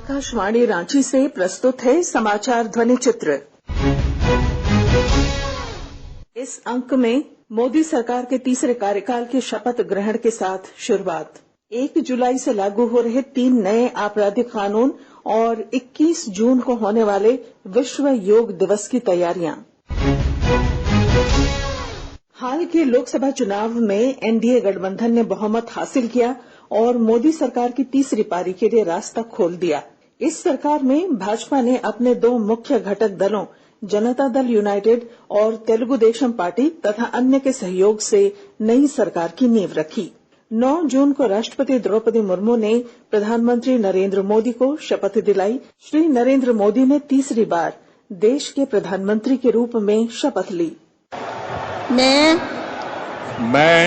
आकाशवाणी रांची से प्रस्तुत है समाचार ध्वनि चित्र। इस अंक में मोदी सरकार के तीसरे कार्यकाल के शपथ ग्रहण के साथ शुरुआत। 1 जुलाई से लागू हो रहे 3 नए आपराधिक कानून और 21 जून को होने वाले विश्व योग दिवस की तैयारियां। हाल के लोकसभा चुनाव में एनडीए गठबंधन ने बहुमत हासिल किया और मोदी सरकार की तीसरी पारी के लिए रास्ता खोल दिया। इस सरकार में भाजपा ने अपने 2 मुख्य घटक दलों जनता दल यूनाइटेड और तेलुगु देशम पार्टी तथा अन्य के सहयोग से नई सरकार की नींव रखी। 9 जून को राष्ट्रपति द्रौपदी मुर्मू ने प्रधानमंत्री नरेंद्र मोदी को शपथ दिलाई। श्री नरेंद्र मोदी ने तीसरी बार देश के प्रधानमंत्री के रूप में शपथ ली। मैं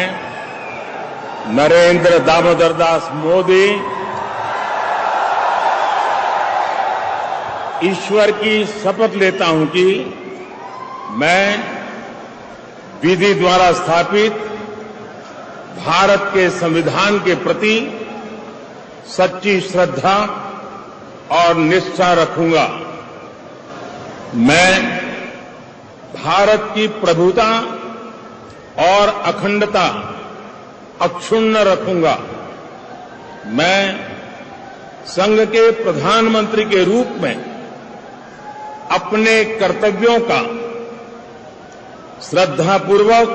नरेंद्र दामोदर दास मोदी ईश्वर की शपथ लेता हूं कि मैं विधि द्वारा स्थापित भारत के संविधान के प्रति सच्ची श्रद्धा और निष्ठा रखूंगा। मैं भारत की प्रभुता और अखंडता अक्षुण्ण रखूंगा। मैं संघ के प्रधानमंत्री के रूप में अपने कर्तव्यों का श्रद्धापूर्वक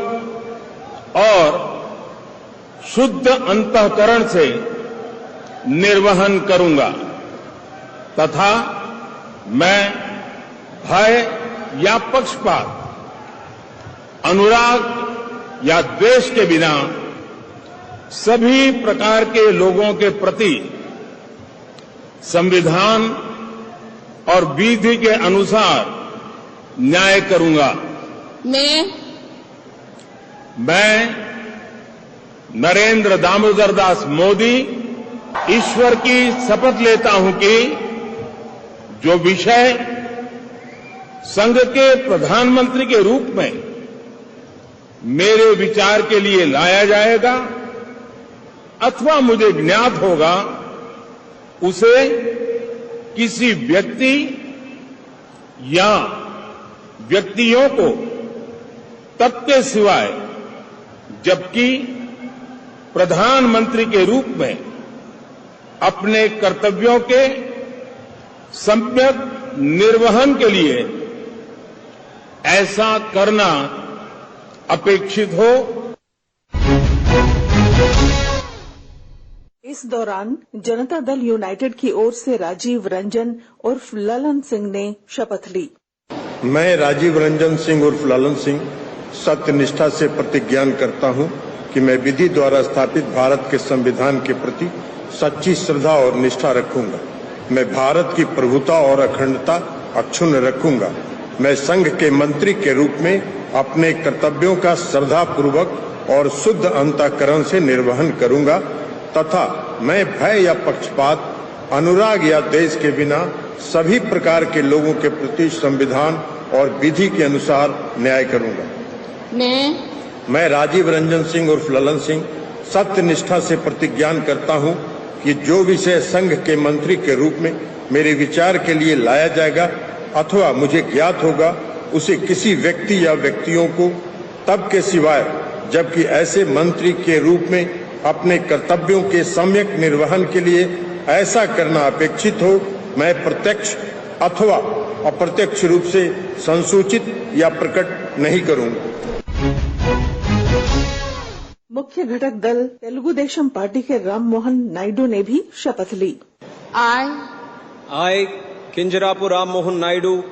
और शुद्ध अंतःकरण से निर्वहन करूंगा तथा मैं भय या पक्षपात, अनुराग या द्वेष के बिना सभी प्रकार के लोगों के प्रति संविधान और विधि के अनुसार न्याय करूंगा। मैं नरेंद्र दामोदर दास मोदी ईश्वर की शपथ लेता हूं कि जो विषय संघ के प्रधानमंत्री के रूप में मेरे विचार के लिए लाया जाएगा अथवा मुझे ज्ञात होगा, उसे किसी व्यक्ति या व्यक्तियों को तब के सिवाय जबकि प्रधानमंत्री के रूप में अपने कर्तव्यों के सम्यक निर्वहन के लिए ऐसा करना अपेक्षित हो। इस दौरान जनता दल यूनाइटेड की ओर से राजीव रंजन उर्फ ललन सिंह ने शपथ ली। मैं राजीव रंजन सिंह उर्फ ललन सिंह सत्यनिष्ठा से प्रतिज्ञान करता हूं कि मैं विधि द्वारा स्थापित भारत के संविधान के प्रति सच्ची श्रद्धा और निष्ठा रखूंगा। मैं भारत की प्रभुता और अखंडता अक्षुण्ण रखूंगा। मैं संघ के मंत्री के रूप में अपने कर्तव्यों का श्रद्धापूर्वक और शुद्ध अंतःकरण से निर्वहन करूंगा तथा मैं भय या पक्षपात, अनुराग या द्वेष के बिना सभी प्रकार के लोगों के प्रति संविधान और विधि के अनुसार न्याय करूंगा। मैं राजीव रंजन सिंह उर्फ ललन सिंह सत्यनिष्ठा से प्रतिज्ञान करता हूं कि जो विषय संघ के मंत्री के रूप में मेरे विचार के लिए लाया जाएगा अथवा मुझे ज्ञात होगा, उसे किसी व्यक्ति या व्यक्तियों को तब के सिवाय जबकि ऐसे मंत्री के रूप में अपने कर्तव्यों के सम्यक निर्वहन के लिए ऐसा करना अपेक्षित हो, मैं प्रत्यक्ष अथवा अप्रत्यक्ष रूप से संसूचित या प्रकट नहीं करूंगा। मुख्य घटक दल तेलुगु देशम पार्टी के राम मोहन नायडू ने भी शपथ ली। I, Kinjarapu Ram Mohan Naidu,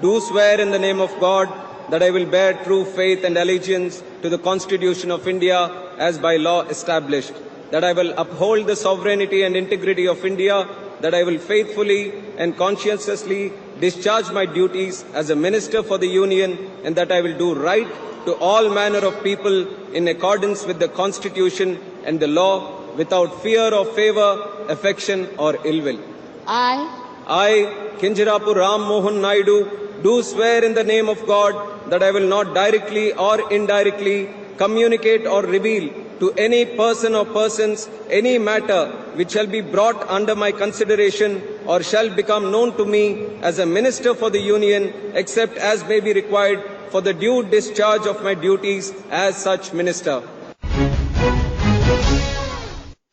do swear in the name of God that I will bear true faith and allegiance to the Constitution of India as by law established, that I will uphold the sovereignty and integrity of India, that I will faithfully and conscientiously discharge my duties as a minister for the Union, and that I will do right to all manner of people in accordance with the Constitution and the law without fear of favor, affection or ill will. I, Kinjarapu Ram Mohan Naidu, do swear in the name of God that I will not directly or indirectly communicate or reveal to any person or persons, any matter which shall be brought under my consideration or shall become known to me as a minister for the Union, except as may be required for the due discharge of my duties as such minister.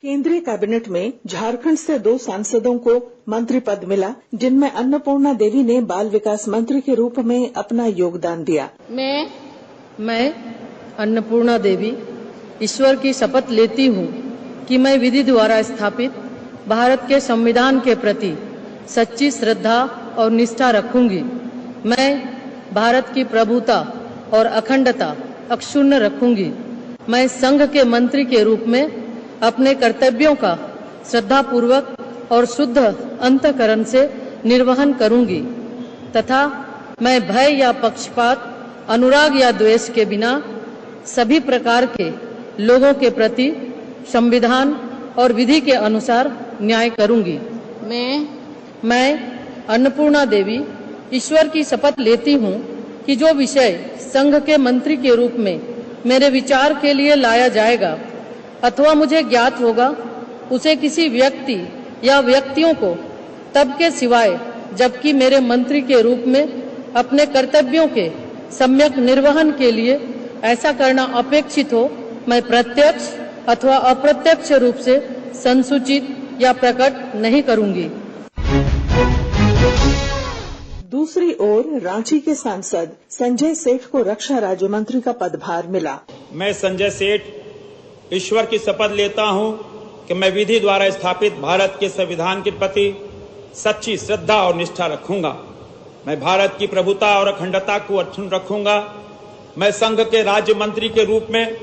केंद्रीय cabinet में झारखंड से 2 सांसदों को मंत्री पद मिला, जिनमें अन्नपूर्णा देवी ने बाल विकास मंत्री के रूप में अपना योगदान दिया। मैं अन्नपूर्णा देवी ईश्वर की शपथ लेती हूँ कि मैं विधि द्वारा स्थापित भारत के संविधान के प्रति सच्ची श्रद्धा और निष्ठा रखूंगी। मैं भारत की प्रभुता और अखंडता अक्षुण्ण रखूंगी। मैं संघ के मंत्री के रूप में अपने कर्तव्यों का श्रद्धापूर्वक और शुद्ध अंतःकरण से निर्वहन करूंगी तथा मैं भय या पक्षपात, अनुराग या द्वेष के बिना सभी प्रकार के लोगों के प्रति संविधान और विधि के अनुसार न्याय करूंगी। मैं अन्नपूर्णा देवी ईश्वर की शपथ लेती हूँ कि जो विषय संघ के मंत्री के रूप में मेरे विचार के लिए लाया जाएगा अथवा मुझे ज्ञात होगा, उसे किसी व्यक्ति या व्यक्तियों को तब के सिवाय जबकि मेरे मंत्री के रूप में अपने कर्तव्यों के सम्यक निर्वहन के लिए ऐसा करना अपेक्षित हो, मैं प्रत्यक्ष अथवा अप्रत्यक्ष रूप से संसूचित या प्रकट नहीं करूंगी। दूसरी ओर रांची के सांसद संजय सेठ को रक्षा राज्य मंत्री का पदभार मिला। मैं संजय सेठ ईश्वर की शपथ लेता हूं कि मैं विधि द्वारा स्थापित भारत के संविधान के प्रति सच्ची श्रद्धा और निष्ठा रखूंगा। मैं भारत की प्रभुता और अखंडता को अक्षुण्ण रखूंगा। मैं संघ के राज्य मंत्री के रूप में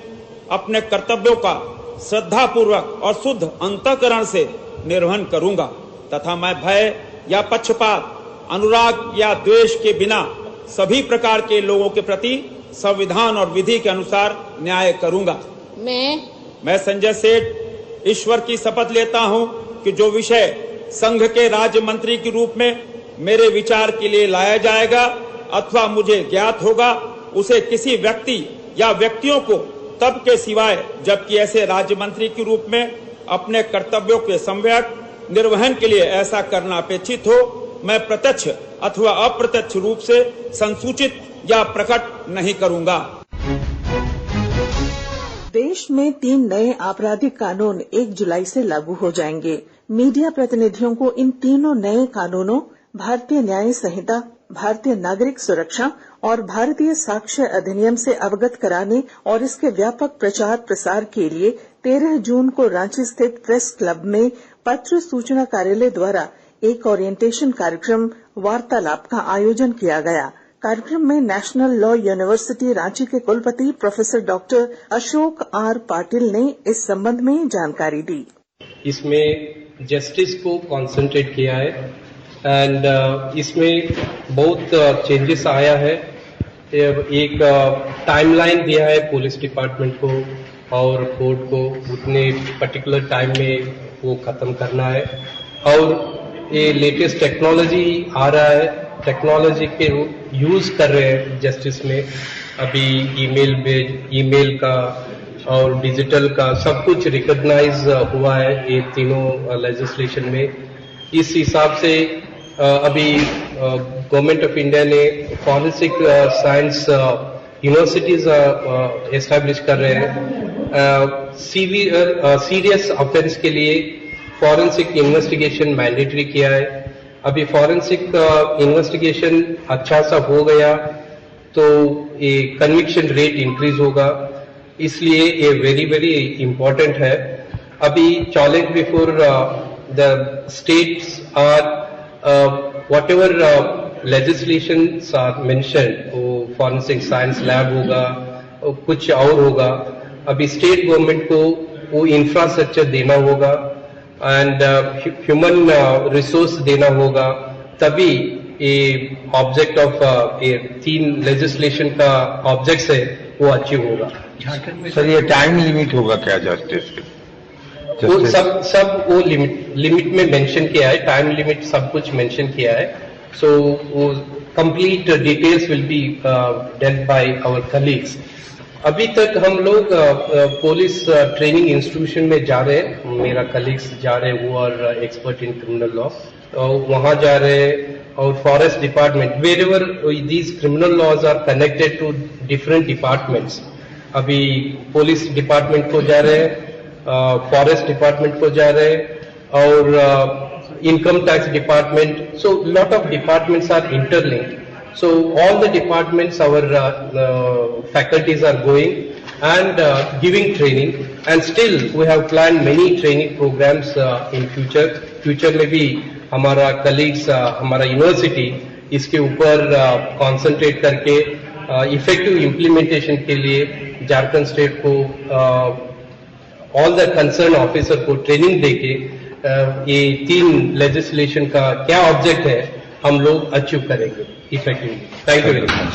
अपने कर्तव्यों का श्रद्धापूर्वक और शुद्ध अंतःकरण से निर्वहन करूंगा तथा मैं भय या पक्षपात, अनुराग या द्वेष के बिना सभी प्रकार के लोगों के प्रति संविधान और विधि के अनुसार न्याय करूंगा। मैं संजय सेठ ईश्वर की शपथ लेता हूं कि जो विषय संघ के राज्य मंत्री के रूप में मेरे विचार के लिए लाया जाएगा अथवा मुझे ज्ञात होगा, उसे किसी व्यक्ति या व्यक्तियों को तब के सिवाय जबकि ऐसे राज्य मंत्री के रूप में अपने कर्तव्यों के सम्यक निर्वहन के लिए ऐसा करना अपेक्षित हो, मैं प्रत्यक्ष अथवा अप्रत्यक्ष रूप से संसूचित या प्रकट नहीं करूंगा। देश में 3 नए आपराधिक कानून 1 जुलाई से लागू हो जाएंगे। मीडिया प्रतिनिधियों को इन तीनों नए कानूनों भारतीय न्याय संहिता, भारतीय नागरिक सुरक्षा और भारतीय साक्ष्य अधिनियम से अवगत कराने और इसके व्यापक प्रचार प्रसार के लिए 13 जून को रांची स्थित प्रेस क्लब में पत्र सूचना कार्यालय द्वारा एक ओरिएंटेशन कार्यक्रम वार्तालाप का आयोजन किया गया। कार्यक्रम में नेशनल लॉ यूनिवर्सिटी रांची के कुलपति professor doctor Ashok R Patil ने इस संबंध में जानकारी दी। इसमें जस्टिस को कंसंट्रेट किया है एंड इसमें बहुत चेंजेस आया है। एक टाइमलाइन दिया है पुलिस डिपार्टमेंट को और कोर्ट को, उतने पर्टिकुलर टाइम में वो खत्म करना है। और ये लेटेस्ट टेक्नोलॉजी आ रहा है, टेक्नोलॉजी के यूज कर रहे हैं जस्टिस में। अभी ईमेल का और डिजिटल का सब कुछ रिकॉग्नाइज हुआ है ये तीनों लेजिस्लेशन में। इस हिसाब से अभी गवर्नमेंट ऑफ इंडिया ने फॉरेंसिक साइंस यूनिवर्सिटीज एस्टैब्लिश कर रहे हैं। सीरियस ऑफेंस के लिए फॉरेंसिक इन्वेस्टिगेशन मैंडेटरी किया है। अभी फॉरेंसिक इन्वेस्टिगेशन अच्छा सा हो गया तो ये कन्विक्शन रेट इंक्रीज होगा, इसलिए ये वेरी वेरी इम्पोर्टेंट है। अभी challenge before the states are whatever legislations are mentioned, वो फॉरेंसिक साइंस लैब होगा, कुछ और होगा। अभी स्टेट गवर्नमेंट को वो इंफ्रास्ट्रक्चर देना होगा एंड ह्यूमन रिसोर्स देना होगा, तभी ये ऑब्जेक्ट ऑफ ये 3 लेजिस्लेशन का ऑब्जेक्ट है वो अचीव होगा। सर ये टाइम लिमिट होगा क्या जस्टिस के? वो सब वो लिमिट में मेंशन किया है, टाइम लिमिट सब कुछ मेंशन किया है। सो वो complete details will be dealt by our colleagues. अभी तक हम लोग पुलिस ट्रेनिंग इंस्टीट्यूशन में जा रहे हैं, मेरा कलीग्स जा रहे हैं, वो are expert in criminal law, वहां जा रहे हैं। और forest department, wherever these criminal laws are connected to different departments, अभी पुलिस डिपार्टमेंट को जा रहे हैं, फॉरेस्ट डिपार्टमेंट को जा रहे हैं, और income tax department, so lot of departments are interlinked. So all the departments, our faculties are going and giving training, and still we have planned many training programs in future. Future में भी हमारा colleagues, हमारा university इसके ऊपर concentrate करके effective implementation के लिए Jharkhand state को all the concerned officer को training देके ये 3 legislation का क्या object है हम लोग अचीव करेंगे effectively. Thank you very much.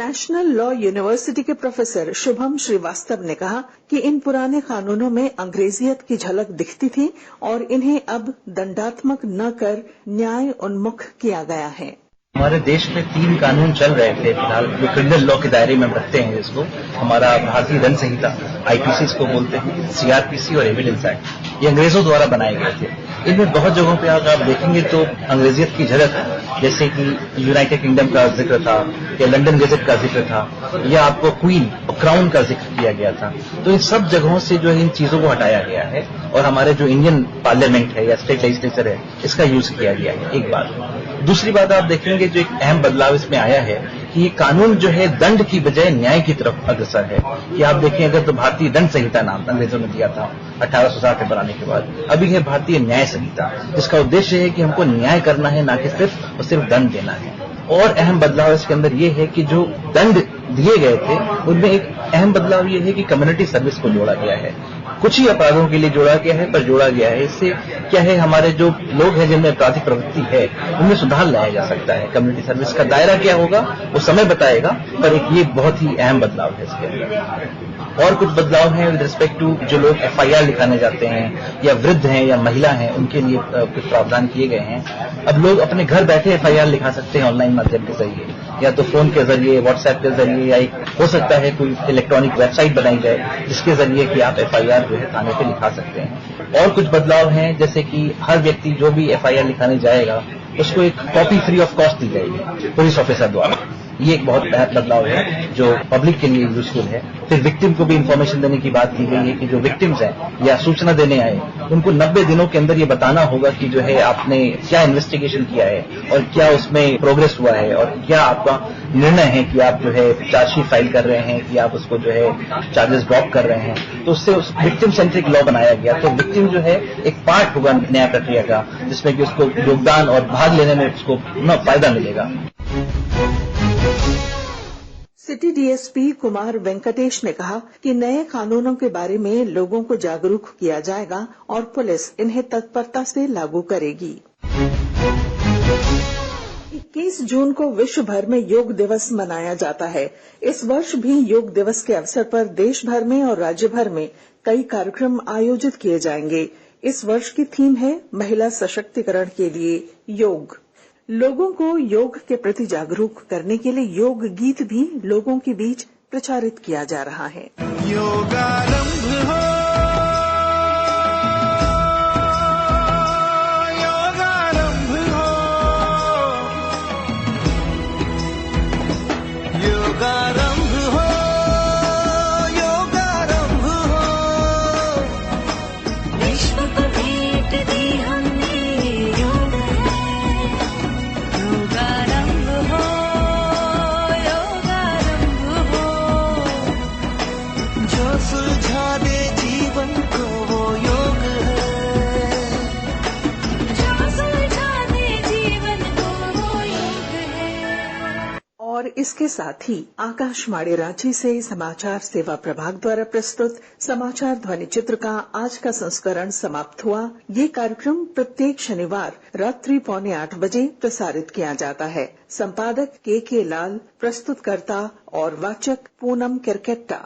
National law university के प्रोफेसर शुभम श्रीवास्तव ने कहा कि इन पुराने कानूनों में अंग्रेजियत की झलक दिखती थी और इन्हें अब दंडात्मक न कर न्याय उन्मुख किया गया है. हमारे देश में 3 कानून चल रहे थे फिलहाल जो क्रिमिनल लॉ के दायरे में रखते हैं इसको. हमारा भारतीय दंड संहिता, आईपीसी इसको बोलते हैं, सीआरपीसी और एविडेंस एक्ट, ये अंग्रेजों द्वारा बनाए गए थे. इनमें बहुत जगहों पे अगर आप देखेंगे तो अंग्रेजियत की झलक, जैसे कि यूनाइटेड किंगडम का जिक्र था, या लंदन गजट का जिक्र था, या आपको क्वीन और क्राउन का जिक्र किया गया था. तो इन सब जगहों से जो है इन चीजों को हटाया गया है और हमारे जो इंडियन पार्लियामेंट है या स्टेट लेजिस्लेचर है इसका यूज किया गया है. एक बात. दूसरी बात आप देखेंगे जो एक अहम बदलाव इसमें आया है कि ये कानून जो है दंड की बजाय न्याय की तरफ अग्रसर है. कि आप देखें अगर तो भारतीय दंड संहिता नाम अंग्रेजों ने दिया था 1860 के बनाने के बाद, अभी है भारतीय न्याय संहिता, जिसका उद्देश्य है कि हमको न्याय करना है, ना कि सिर्फ दंड देना है. और अहम बदलाव इसके अंदर ये है कि जो दंड दिए गए थे उनमें एक अहम बदलाव ये है कि कम्युनिटी सर्विस को जोड़ा गया है. कुछ ही अपराधों के लिए जोड़ा गया है, पर जोड़ा गया है. इससे क्या है, हमारे जो लोग हैं जिनमें आपराधिक प्रवृत्ति है उनमें सुधार लाया जा सकता है. कम्युनिटी सर्विस का दायरा क्या होगा वो समय बताएगा, पर एक ये बहुत ही अहम बदलाव है इसके अंदर. और कुछ बदलाव हैं विद रिस्पेक्ट टू जो लोग एफआईआर लिखाने जाते हैं या वृद्ध हैं या महिला हैं, उनके लिए कुछ प्रावधान किए गए हैं. अब लोग अपने घर बैठे एफआईआर लिखा सकते हैं ऑनलाइन माध्यम के जरिए, या तो फोन के जरिए, व्हाट्सएप के जरिए, या एक हो सकता है कोई इलेक्ट्रॉनिक वेबसाइट बनाई जाए जिसके जरिए कि आप एफआईआर जो है थाने पे लिखा सकते हैं. और कुछ बदलाव हैं जैसे कि हर व्यक्ति जो भी एफआईआर लिखाने जाएगा उसको एक कॉपी फ्री ऑफ कॉस्ट दी जाएगी पुलिस ऑफिसर द्वारा. ये एक बहुत बेहद बदलाव है जो पब्लिक के लिए यूजफुल है. फिर विक्टिम को भी इंफॉर्मेशन देने की बात की गई है कि जो विक्टिम्स हैं या सूचना देने आए उनको 90 दिनों के अंदर ये बताना होगा कि जो है आपने क्या इन्वेस्टिगेशन किया है और क्या उसमें प्रोग्रेस हुआ है और क्या आपका निर्णय है कि आप जो है चार्जशीट फाइल कर रहे हैं कि आप उसको जो है चार्जेस ड्रॉप कर रहे हैं. तो उससे उस विक्टिम सेंट्रिक लॉ बनाया गया. तो विक्टिम जो है एक पार्ट होगा न्याय प्रक्रिया का, जिसमें कि उसको योगदान और भाग लेने में उसको फायदा मिलेगा. सिटी डीएसपी कुमार वेंकटेश ने कहा कि नए कानूनों के बारे में लोगों को जागरूक किया जाएगा और पुलिस इन्हें तत्परता से लागू करेगी. 21 जून को विश्व भर में योग दिवस मनाया जाता है. इस वर्ष भी योग दिवस के अवसर पर देश भर में और राज्य भर में कई कार्यक्रम आयोजित किए जाएंगे. इस वर्ष की थीम है महिला सशक्तिकरण के लिए योग. लोगों को योग के प्रति जागरूक करने के लिए योग गीत भी लोगों के बीच प्रचारित किया जा रहा है. योगारंभ हो, योगारंभ हो, योगारंभ हो, योगारंभ हो. विश्व को भेंट दी हमने योग है. योगारंभ हो, योगारंभ हो. जो सुलझा दे जीवन को वो योग है. जो सुलझा दे जीवन को वो योग है. और इसके साथ ही आकाशवाणी रांची से समाचार सेवा प्रभाग द्वारा प्रस्तुत समाचार ध्वनि चित्र का आज का संस्करण समाप्त हुआ. ये कार्यक्रम प्रत्येक शनिवार रात्रि 7:45 बजे प्रसारित किया जाता है. संपादक के लाल, प्रस्तुतकर्ता और वाचक पूनम किरकेट्टा.